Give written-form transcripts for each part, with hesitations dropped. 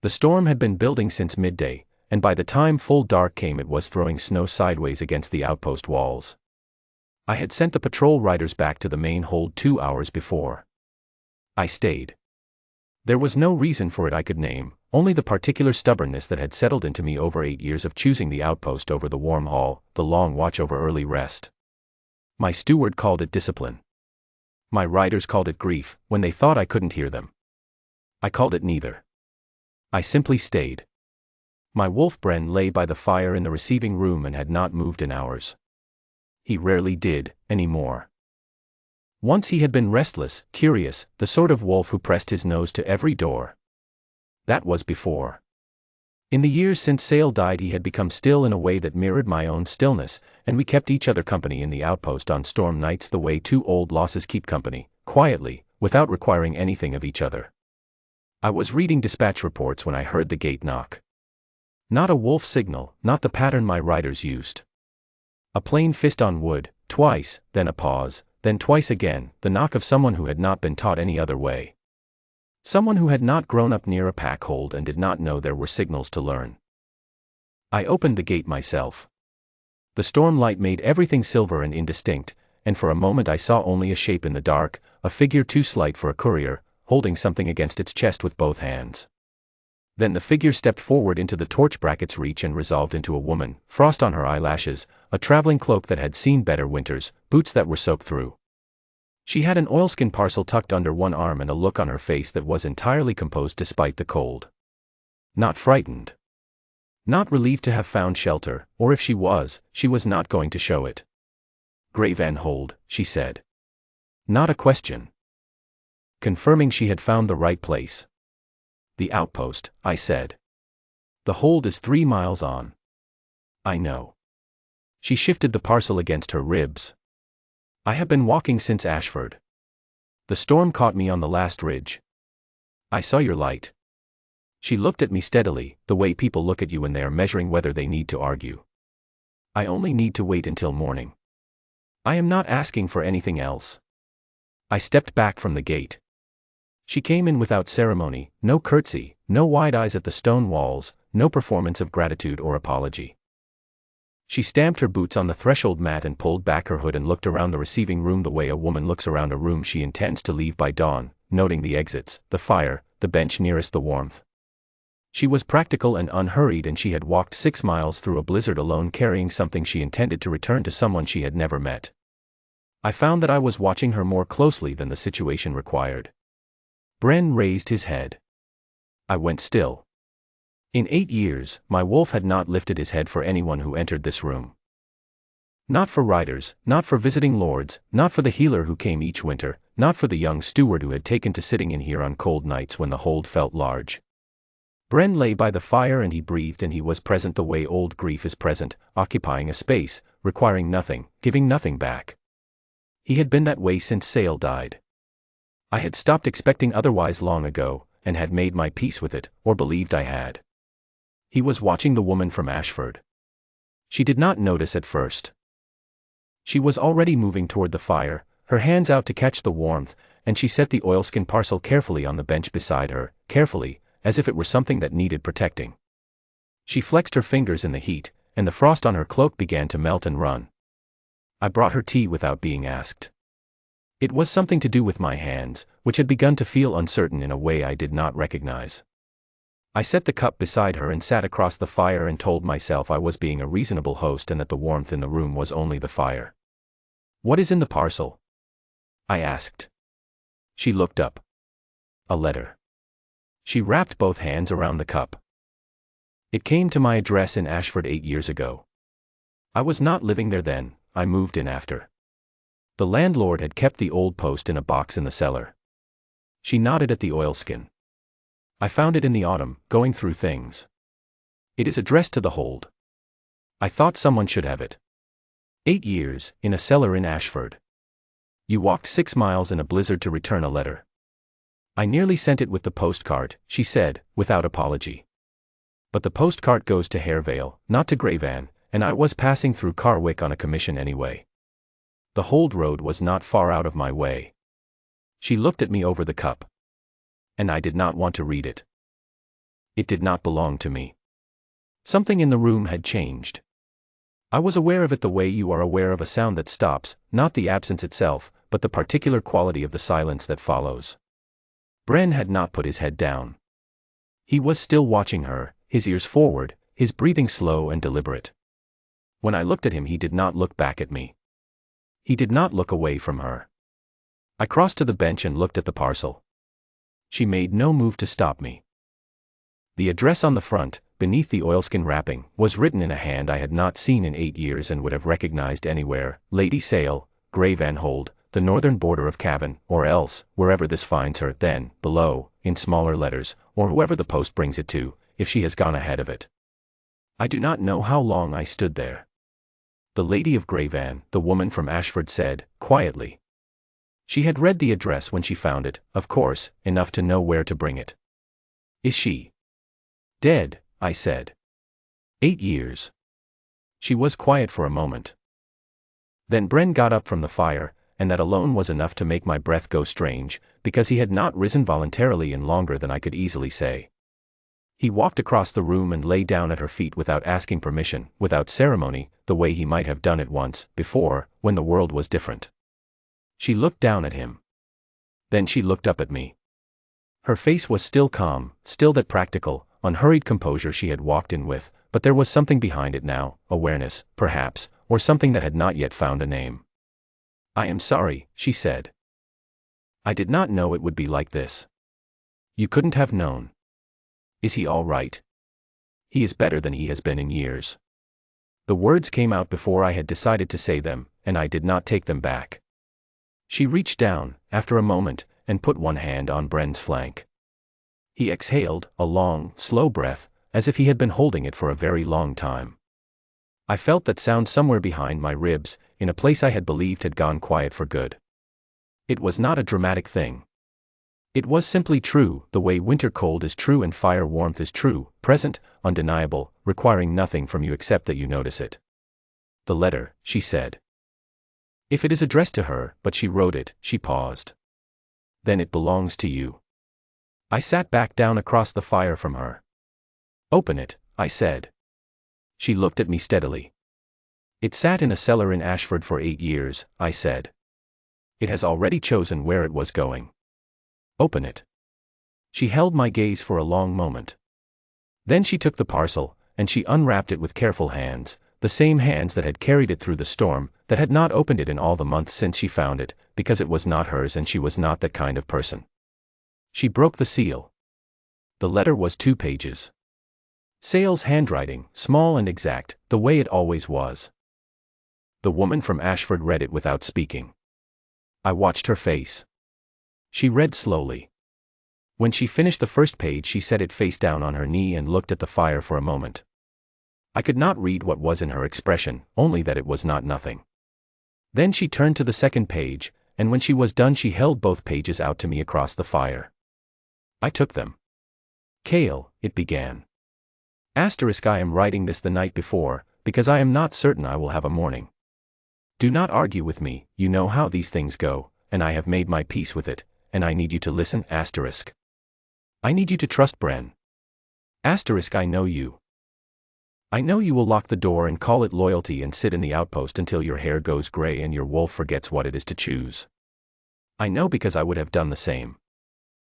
The storm had been building since midday, and by the time full dark came it was throwing snow sideways against the outpost walls. I had sent the patrol riders back to the main hold 2 hours before. I stayed. There was no reason for it I could name, only the particular stubbornness that had settled into me over 8 years of choosing the outpost over the warm hall, the long watch over early rest. My steward called it discipline. My riders called it grief, when they thought I couldn't hear them. I called it neither. I simply stayed. My wolf Bren lay by the fire in the receiving room and had not moved in hours. He rarely did, anymore. Once he had been restless, curious, the sort of wolf who pressed his nose to every door. That was before. In the years since Sale died he had become still in a way that mirrored my own stillness, and we kept each other company in the outpost on storm nights the way two old losses keep company, quietly, without requiring anything of each other. I was reading dispatch reports when I heard the gate knock. Not a wolf signal, not the pattern my riders used. A plain fist on wood, twice, then a pause, then twice again, the knock of someone who had not been taught any other way. Someone who had not grown up near a pack hold and did not know there were signals to learn. I opened the gate myself. The storm light made everything silver and indistinct, and for a moment I saw only a shape in the dark, a figure too slight for a courier, holding something against its chest with both hands. Then the figure stepped forward into the torch bracket's reach and resolved into a woman, frost on her eyelashes, a traveling cloak that had seen better winters, boots that were soaked through. She had an oilskin parcel tucked under one arm and a look on her face that was entirely composed despite the cold. Not frightened. Not relieved to have found shelter, or if she was not going to show it. "Grave and hold," she said. Not a question. Confirming she had found the right place. "The outpost," I said. "The hold is 3 miles on." "I know." She shifted the parcel against her ribs. "I have been walking since Ashford. The storm caught me on the last ridge. I saw your light." She looked at me steadily, the way people look at you when they are measuring whether they need to argue. "I only need to wait until morning. I am not asking for anything else." I stepped back from the gate. She came in without ceremony, no curtsy, no wide eyes at the stone walls, no performance of gratitude or apology. She stamped her boots on the threshold mat and pulled back her hood and looked around the receiving room the way a woman looks around a room she intends to leave by dawn, noting the exits, the fire, the bench nearest the warmth. She was practical and unhurried, and she had walked 6 miles through a blizzard alone carrying something she intended to return to someone she had never met. I found that I was watching her more closely than the situation required. Bren raised his head. I went still. In 8 years, my wolf had not lifted his head for anyone who entered this room. Not for riders, not for visiting lords, not for the healer who came each winter, not for the young steward who had taken to sitting in here on cold nights when the hold felt large. Bren lay by the fire and he breathed, and he was present the way old grief is present, occupying a space, requiring nothing, giving nothing back. He had been that way since Sale died. I had stopped expecting otherwise long ago, and had made my peace with it, or believed I had. He was watching the woman from Ashford. She did not notice at first. She was already moving toward the fire, her hands out to catch the warmth, and she set the oilskin parcel carefully on the bench beside her, carefully, as if it were something that needed protecting. She flexed her fingers in the heat, and the frost on her cloak began to melt and run. I brought her tea without being asked. It was something to do with my hands, which had begun to feel uncertain in a way I did not recognize. I set the cup beside her and sat across the fire and told myself I was being a reasonable host and that the warmth in the room was only the fire. "What is in the parcel?" I asked. She looked up. "A letter." She wrapped both hands around the cup. "It came to my address in Ashford 8 years ago. I was not living there then, I moved in after. The landlord had kept the old post in a box in the cellar." She nodded at the oilskin. "I found it in the autumn, going through things. It is addressed to the hold. I thought someone should have it. 8 years, in a cellar in Ashford. You walked 6 miles in a blizzard to return a letter." "I nearly sent it with the postcart," she said, without apology. "But the postcart goes to Hairvale, not to Gravan, and I was passing through Carwick on a commission anyway. The hold road was not far out of my way." She looked at me over the cup. "And I did not want to read it." It did not belong to me. Something in the room had changed. I was aware of it the way you are aware of a sound that stops, not the absence itself, but the particular quality of the silence that follows. Bren had not put his head down. He was still watching her, his ears forward, his breathing slow and deliberate. When I looked at him, he did not look back at me. He did not look away from her. I crossed to the bench and looked at the parcel. She made no move to stop me. The address on the front, beneath the oilskin wrapping, was written in a hand I had not seen in 8 years and would have recognized anywhere: Lady Sale, Grey Van Hold, the northern border of Cavan, or else, wherever this finds her. Then, below, in smaller letters, or whoever the post brings it to, if she has gone ahead of it. I do not know how long I stood there. The Lady of Grey Van, the woman from Ashford, said, quietly. She had read the address when she found it, of course, enough to know where to bring it. Is she dead? I said. 8 years. She was quiet for a moment. Then Bren got up from the fire, and that alone was enough to make my breath go strange, because he had not risen voluntarily in longer than I could easily say. He walked across the room and lay down at her feet without asking permission, without ceremony, the way he might have done it once before, when the world was different. She looked down at him. Then she looked up at me. Her face was still calm, still that practical, unhurried composure she had walked in with, but there was something behind it now, awareness, perhaps, or something that had not yet found a name. I am sorry, she said. I did not know it would be like this. You couldn't have known. Is he all right? He is better than he has been in years. The words came out before I had decided to say them, and I did not take them back. She reached down, after a moment, and put one hand on Bren's flank. He exhaled, a long, slow breath, as if he had been holding it for a very long time. I felt that sound somewhere behind my ribs, in a place I had believed had gone quiet for good. It was not a dramatic thing. It was simply true, the way winter cold is true and fire warmth is true, present, undeniable, requiring nothing from you except that you notice it. The letter, she said. If it is addressed to her, but she wrote it, she paused. Then it belongs to you. I sat back down across the fire from her. Open it, I said. She looked at me steadily. It sat in a cellar in Ashford for 8 years, I said. It has already chosen where it was going. Open it. She held my gaze for a long moment. Then she took the parcel, and she unwrapped it with careful hands, the same hands that had carried it through the storm, that had not opened it in all the months since she found it, because it was not hers and she was not that kind of person. She broke the seal. The letter was 2 pages. Sale's handwriting, small and exact, the way it always was. The woman from Ashford read it without speaking. I watched her face. She read slowly. When she finished the first page, she set it face down on her knee and looked at the fire for a moment. I could not read what was in her expression, only that it was not nothing. Then she turned to the second page, and when she was done she held both pages out to me across the fire. I took them. Cale, it began. I am writing this the night before, because I am not certain I will have a morning. Do not argue with me, you know how these things go, and I have made my peace with it, and I need you to listen. I need you to trust Bren. I know you. I know you will lock the door and call it loyalty and sit in the outpost until your hair goes gray and your wolf forgets what it is to choose. I know because I would have done the same.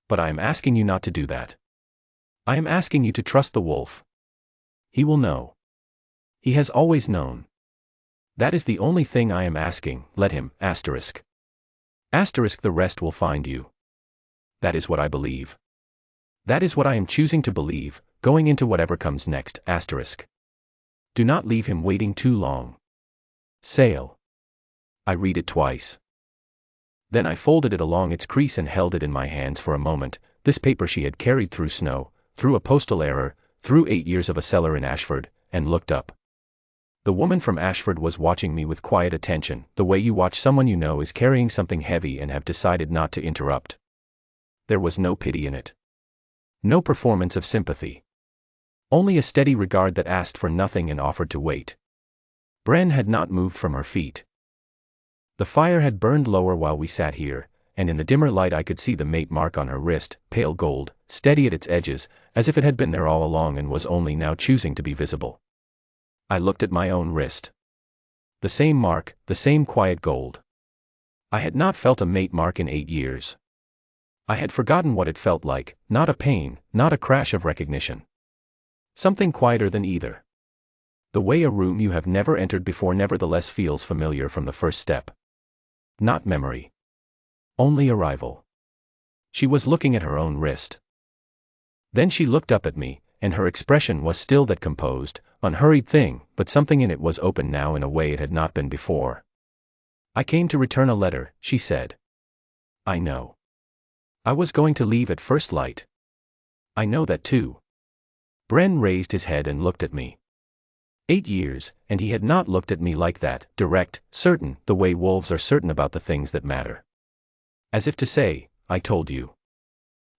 But I am asking you not to do that. I am asking you to trust the wolf. He will know. He has always known. That is the only thing I am asking. Let him, the rest will find you. That is what I believe. That is what I am choosing to believe, going into whatever comes next. Do not leave him waiting too long. Sale. I read it twice. Then I folded it along its crease and held it in my hands for a moment, this paper she had carried through snow, through a postal error, through 8 years of a cellar in Ashford, and looked up. The woman from Ashford was watching me with quiet attention, the way you watch someone you know is carrying something heavy and have decided not to interrupt. There was no pity in it. No performance of sympathy. Only a steady regard that asked for nothing and offered to wait. Bren had not moved from her feet. The fire had burned lower while we sat here, and in the dimmer light I could see the mate mark on her wrist, pale gold, steady at its edges, as if it had been there all along and was only now choosing to be visible. I looked at my own wrist. The same mark, the same quiet gold. I had not felt a mate mark in 8 years. I had forgotten what it felt like, not a pain, not a crash of recognition. Something quieter than either. The way a room you have never entered before nevertheless feels familiar from the first step. Not memory. Only arrival. She was looking at her own wrist. Then she looked up at me, and her expression was still that composed, unhurried thing, but something in it was open now in a way it had not been before. "I came to return a letter," she said. "I know. I was going to leave at first light." "I know that too." Bren raised his head and looked at me. 8 years, and he had not looked at me like that, direct, certain, the way wolves are certain about the things that matter. As if to say, "I told you."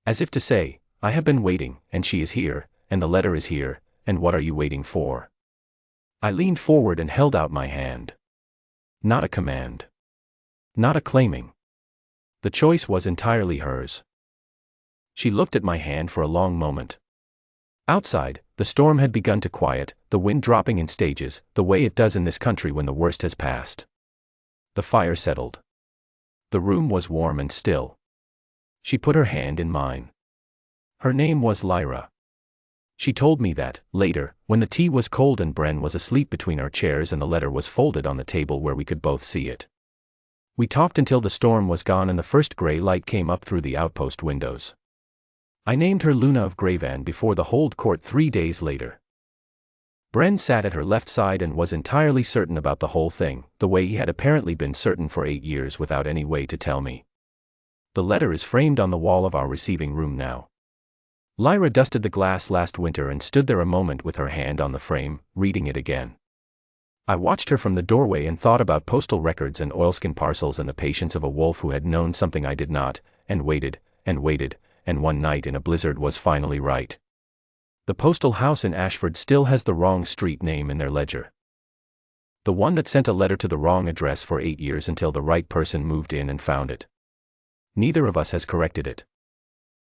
As if to say, "I have been waiting, and she is here, and the letter is here, and what are you waiting for?" I leaned forward and held out my hand. Not a command. Not a claiming. The choice was entirely hers. She looked at my hand for a long moment. Outside, the storm had begun to quiet, the wind dropping in stages, the way it does in this country when the worst has passed. The fire settled. The room was warm and still. She put her hand in mine. Her name was Lyra. She told me that, later, when the tea was cold and Bren was asleep between our chairs and the letter was folded on the table where we could both see it. We talked until the storm was gone and the first gray light came up through the outpost windows. I named her Luna of Gravan before the hold court 3 days later. Bren sat at her left side and was entirely certain about the whole thing, the way he had apparently been certain for 8 years without any way to tell me. The letter is framed on the wall of our receiving room now. Lyra dusted the glass last winter and stood there a moment with her hand on the frame, reading it again. I watched her from the doorway and thought about postal records and oilskin parcels and the patience of a wolf who had known something I did not, and waited, and waited, and one night in a blizzard was finally right. The postal house in Ashford still has the wrong street name in their ledger. The one that sent a letter to the wrong address for 8 years until the right person moved in and found it. Neither of us has corrected it.